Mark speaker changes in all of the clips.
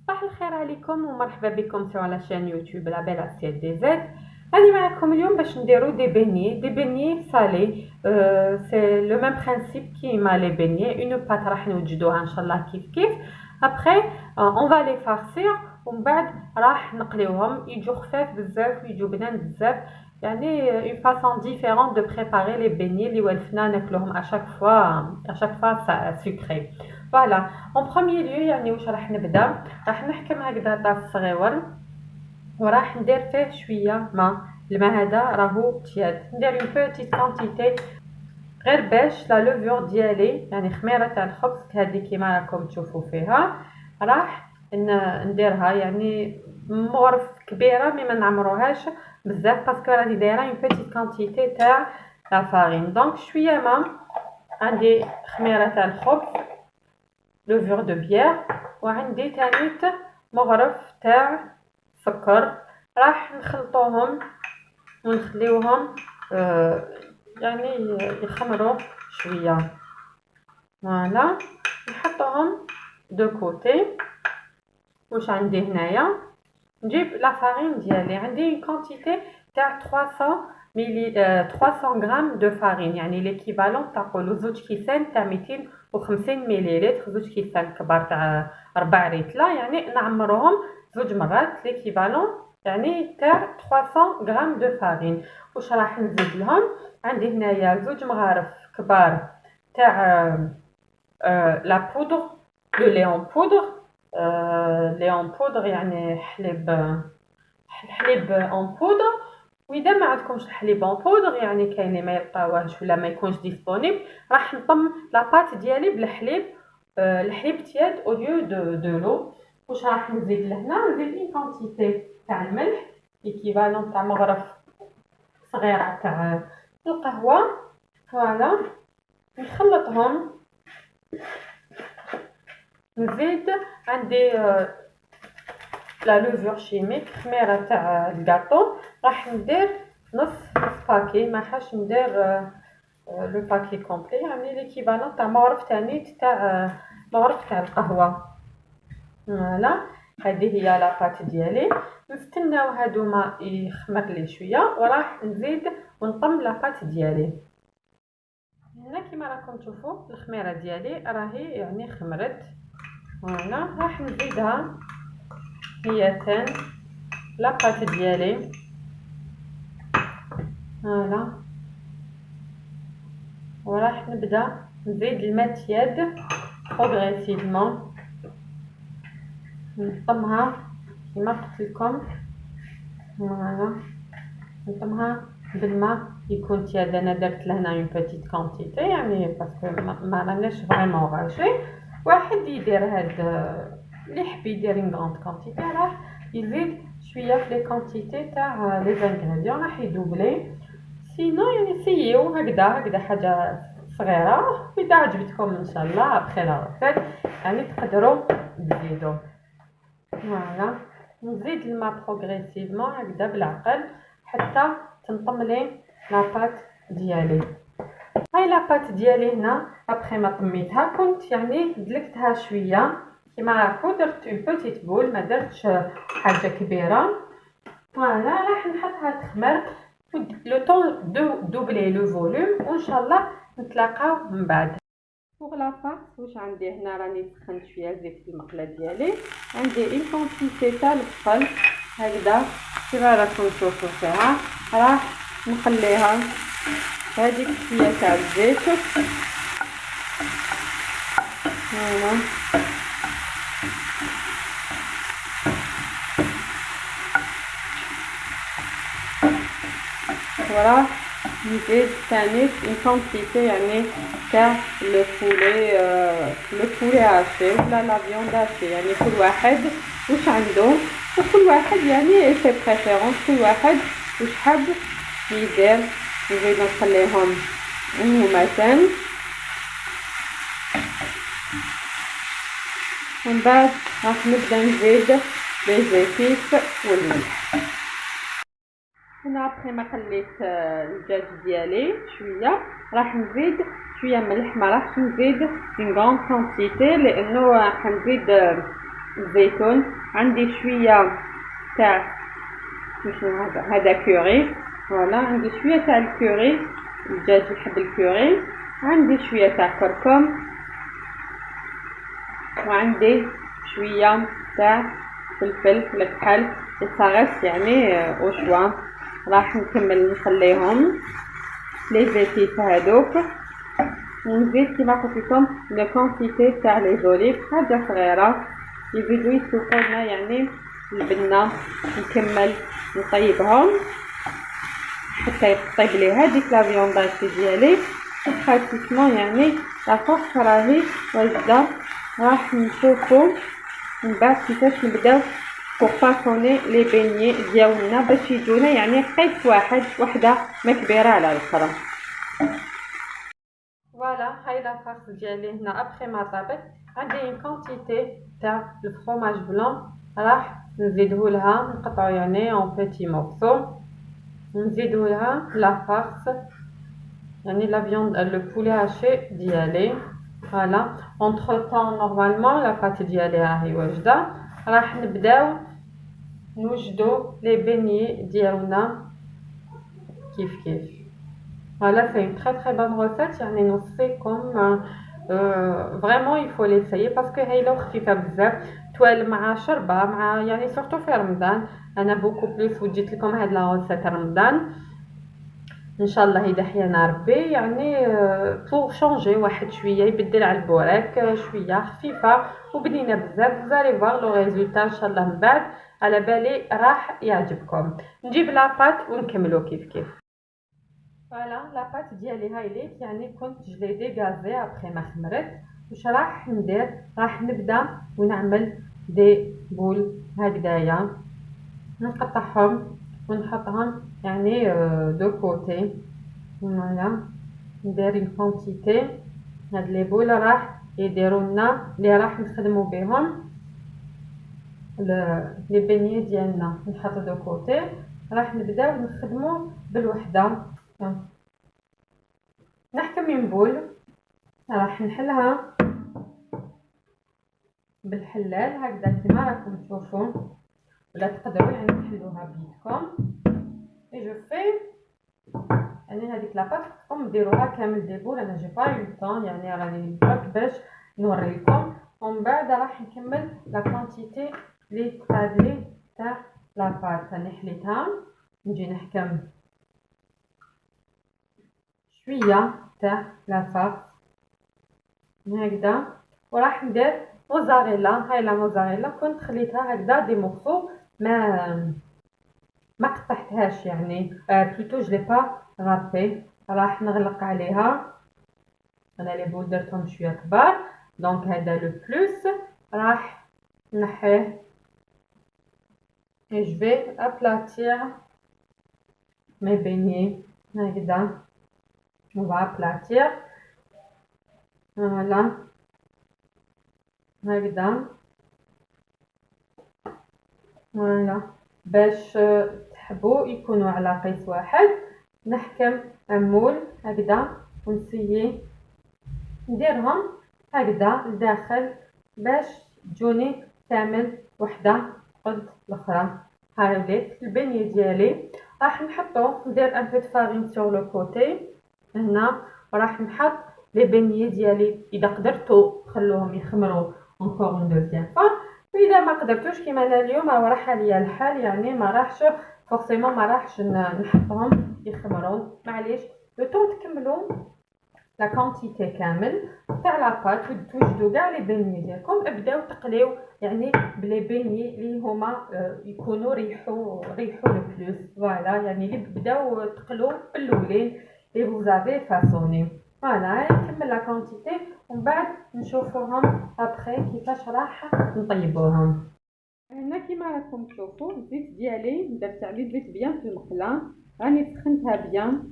Speaker 1: صباح الخير عليكم ومرحبا بكم على شان يوتيوب لا بيل اسيت دي زيد. راني معكم اليوم باش نديرو دي بيني صالي. سي لو ميم برينسيپ كيما لي بيني، اون بات راح نوجدوها ان شاء الله كيف ابخي اون فا لي فارسير، ومن بعد راح نقليوهم يجو خفاف بزاف ويجو بنان بزاف. يعني اون فاصون ديفيرون دو بريباري لي بيني اللي ولفنا ناكلوهم اشاك فوا سكري. فوالا اون بروميير ليو يعني واش راح نبدا، راح نحكم هكذا طاس صغيور وراح ندير فيه شويه ما. الماء هذا راهو تياد، ندير اون بوتيت كونتيتي غير باش لا لوفور ديالي، يعني خميره تاع الخبز هذه كيما راكم تشوفوا فيها. راح نديرها يعني مغرف كبيره مي ما نعمروهاش بزاف باسكو راني دايره اون بوتيت كونتيتي تاع لا فارين. دونك شويه ما، عندي خميره تاع الخبز لوفور دو بيير، وعندي تانيت مغرف تاع سكر. راح نخلطوهم ونخليوهم يعني يخمروا شويه. فوالا نحطوهم دو كوتي. واش عندي هنايا؟ نجيب لا فارين ديالي، عندي كونتيتي تاع 300 ملي 300 غرام دو فارين، يعني ليكيفالون تاع زوج كيسان تاع 250 مليلتر، زوج كيسان كبار تاع 4 ريتله، يعني نعمروهم زوج مرات ليكيفالون يعني تاع 300 غرام دو فارين. واش راح نزيد لهم؟ عندي هنايا زوج مغارف كبار تاع لا بودر، لو ليون بودر. ليون بودر يعني الحليب اون بودر. واذا ما عندكمش الحليب اون بودر يعني كاين اللي ما يلقاوهش ولا ما يكونش ديسپونيبل، راح نطم لاباط ديالي بالحليب، الحليب تياد او ليو دو لو. واش راح نزيد لهنا؟ نزيد اون كونتيتي تاع الملح ايكيفالون تاع مغرف صغيره تاع القهوه. فوالا نخلطهم. نزيد عندي لا لوفور شيميك، خميره تاع الكاطو. راح ندير نص باكي، ما حاش ندير لو باكي كومبلي، يعني ليكيفالون تاع مغرف تاني تاع مغرف تاع القهوه. فوالا هذه هي لاباط ديالي. نستناو هادوما يخمر لي شويه وراح نزيد ونطم لاباط ديالي. هنا كيما راكم تشوفوا الخميره ديالي راهي يعني خمرت. فوالا راح نزيدها هي تان لاباط ديالي. فوالا وراح نبدا نزيد الماء تياد بروغريسيفمون، نطمها كما قلت لكم. فوالا نطمها بالماء يكون تياد. انا درت لهنا اون بوتيت كونتيتي يعني باسكو ما راناش فريمون غاشي. واحد يدير هاد اللي يحب يدير اون غروند كونتيتي راح يزيد شويه في لي كونتيتي تاع لي زانغريديون، راح يدوبلي. سينو يعني سيو هكذا حاجه صغيره. واذا عجبتكم ان شاء الله بخير وفات يعني تقدروا تزيدوا. فوالا نزيد الماء بروغريسيفمون هكذا بالعقل حتى تنطم لي لاباط ديالي. هاي لاباط ديالي هنا ابخي ما طميتها كنت يعني دلكتها شويه كيما راكو، درت اون بوتيت بول، ما درتش حاجه كبيره. فوالا راح نحطها تخمر لو طون دوبلي لو فوليوم، وان شاء الله نتلاقاو من بعد. فوق لا فارس واش عندي هنا؟ راني سخنت شويه زيت في المقله ديالي. عندي اون كونتيتي تاع البصل هكذا كيما راكم تشوفوا فيها. راح نخليها هذيك شويه تاع الزيت. هنا وراح نزيد ثاني اون كونتيتي يعني تاع لو بولي هاشي ولا لا فيوند هاشي، يعني كل واحد واش عنده وكل واحد يعني سي بريفيرونس، كل واحد واش حاب يدير. نزيد نخليهم مهمتين ومن بعد راح نبدا نزيد لي زيتيس والملح. هنا ابخي ما خليت الدجاج ديالي شويه راح نزيد شويه ملح، ما راحش نزيد اون غون كونتيتي لانه راح نزيد الزيتون، عندي شويه تاع هذا كوري. فوالا عندي شويه تاع الكوري، الدجاج يحب الكوري. عندي شويه تاع كركم، وعندي شويه تاع فلفل الكحل الصغير يعني او شوا. راح نكمل نخليهم لي زيتيف هذوك، ونزيد كيما قلت لكم لو كونتيتي تاع لي زوليف حاجه صغيره يزيدوا يسوقوا لنا يعني البنه. نكمل نطيبهم حتى يطيب لي هذيك لا فيونداج ديالي براتيكمون يعني لا فوق راهي واجده. راح نشوفوا من بعد كيفاش نبداو بوغ فاصوني لي بيني ديالنا باش يجونا يعني قيس وحده ما كبيره على الاخرى. فوالا هاي لا فارس ديالي هنا ابخي ما طابت. عندي اون كونتيتي تاع الفرomage بلون، راح نزيدو لها نقطعو يعني اون بيتي مورسو، نزيدو لها لا فارس يعني لا فيوند لو بولي هاشي ديالي. فوالا اونتر طون نورمالمون لا بات ديالي راهي واجده. راح نبداو نوجدو لي بيني ديالنا كيف. Voilà, c'est une très très bonne recette. يعني نوصيكم فريمون يفو ليسايي باسكو هي لو خفيفه بزاف توالم مع شربه مع يعني سورتو في رمضان. انا بوكو بليس وجيت لكم هاد لا ريسيت رمضان ان شاء الله اذا حيانا ربي يعني بور شونجي واحد شويه يبدل على البوراك شويه خفيفه وبنينه بزاف. زالي فوار لو ريزولتا ان شاء الله من بعد على بالي راح يعجبكم. نجيب لاباط ونكملو كيف. فوالا لاباط ديالي هاي ليك يعني كنت جلي ديغازي ابخي ما خمرت. واش راح ندير؟ راح نبدا ونعمل دي بول هكذايا، نقطعهم ونحطهم يعني دو كوتي. فوالا ندير اون كونتيتي. هاد لي بول راح يديروا لنا اللي راح نخدموا بهم لي بيني ديالنا. نحط دو كوتي راح نبداو نخدموا بالوحده. نحكم من بول راح نحلها بالحلال هكذا كما راكم تشوفوا، ولا تقدروا يعني تحلوها بيدكم. اي جو في يعني هذيك لاباط راكم ديروها كامل دي بول. انا جي با يو طون يعني راني درك باش نوريكم، ومن بعد راح نكمل لا كونتيتي لي تقادلي تاع لاباط. راني حليتها نجي نحكم شويه تاع لافارس هكذا، وراح ندير موزاريلا. هاي لا موزاريلا كنت خليتها هكذا دي مورسو ما قطعتهاش يعني بلوتو جو لي با رابي. راح نغلق عليها. انا لي بول درتهم شويه كبار دونك هذا لو بلوس راح نحيه. جو في ابلاتير مي بيني هكذا، on va aplatir voilà هكذا. فوالا باش تحبوا يكونوا على قيس واحد نحكم عمول هكذا ونسيي نديرهم هكذا لداخل باش تجوني كامل وحده قد الاخرى. هاي وليت البنيه ديالي راح نحطو ندير ان بو دو فارين سور لو كوتي هنا، وراح نحط لي بنيه ديالي. اذا قدرتوا خلوهم يخمروا encore une deuxième fois، واذا ما قدرتوش كيما انا اليوم راح عليا الحال يعني ما راحش فورسيمون ما راحش نحطهم يخمروا. معليش لو طون تكملوا لا كونتيتي كامل تاع لاباط وتوجدوا كاع لي بيني ديالكم. ابداو تقليو يعني بلي بيني اللي هما يكونوا ريحو لو بلوس. فوالا يعني اللي بداو تقلوا الاولين اللي فوزافي فاسوني. فوالا نكمل لا كونتيتي ومن بعد نشوفوهم ابخي كيفاش راح نطيبوهم. هنا كيما راكم تشوفوا الزيت ديالي درت عليه زيت بيان في المقله، راني سخنتها بيان.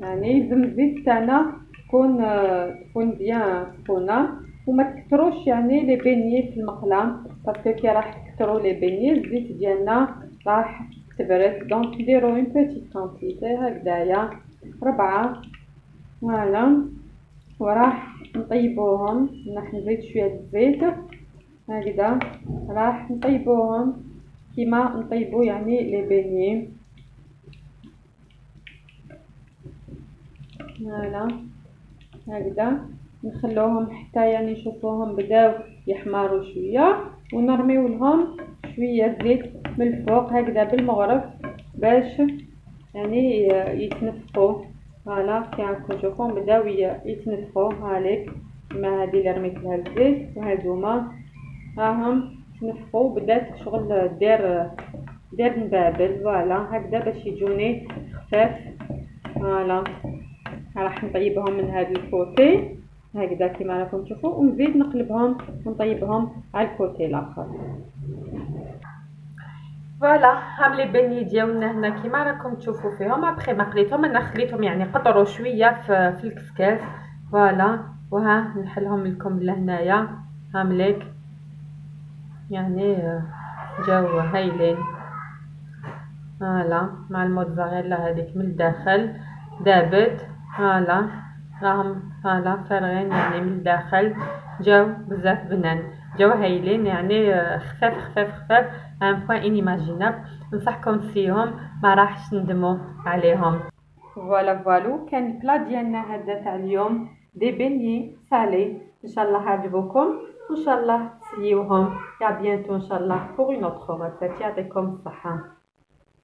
Speaker 1: يعني لازم الزيت تاعنا تكون بيان سخونه وما تكثروش يعني لي بيني في المقله باسكو كي راح تكثروا لي بيني الزيت ديالنا راح تبرد. دونك نديرو اون بيتيت كونتيتي هكذايا 4. فوالا وراح نطيبوهم. راح نزيد شويه الزيت هكذا راح نطيبوهم كيما نطيبو يعني لي بيني. فوالا هكذا نخلوهم حتى يعني نشوفوهم بداو يحمروا شويه، ونرميو لهم شويه زيت من الفوق هكذا بالمغرف باش يعني يتنفخوا. فوالا كي راكم تشوفون بداو يتنفخوا. هاليك كيما هذه اللي رميت لها الزيت، وهذوما راهم تنفخوا، بدات شغل دير نبابل. فوالا هكذا باش يجوني خفاف. فوالا راح نطيبهم من هذا الكوتي هكذا كيما راكم تشوفوا، ونزيد نقلبهم ونطيبهم على الكوتي الاخر. فوالا هام لي بني ديالنا هنا كيما راكم تشوفوا فيهم. ابخي ما قليتهم، انا خليتهم يعني قطروا شويه في الكسكاس. فوالا وها نحلهم لكم لهنايا هامليك يعني جاو هايلين. فوالا مع الموتزاريلا هذيك من الداخل دابت. فوالا راهم فوالا فارغين يعني من الداخل، جاو بزاف بنان، جاو هايلين يعني خفاف خفاف خفاف ان بوين انيماجينابل. ننصحكم فيهم، ما راحش ندموا عليهم. فوالا فوالو كان البلا ديالنا هذا تاع اليوم، دي بيني سالي. ان شاء الله عجبوكم، وان شاء الله تسيوهم. يا بيانتو ان شاء الله بور اون اوتر ريسيت. يعطيكم الصحه.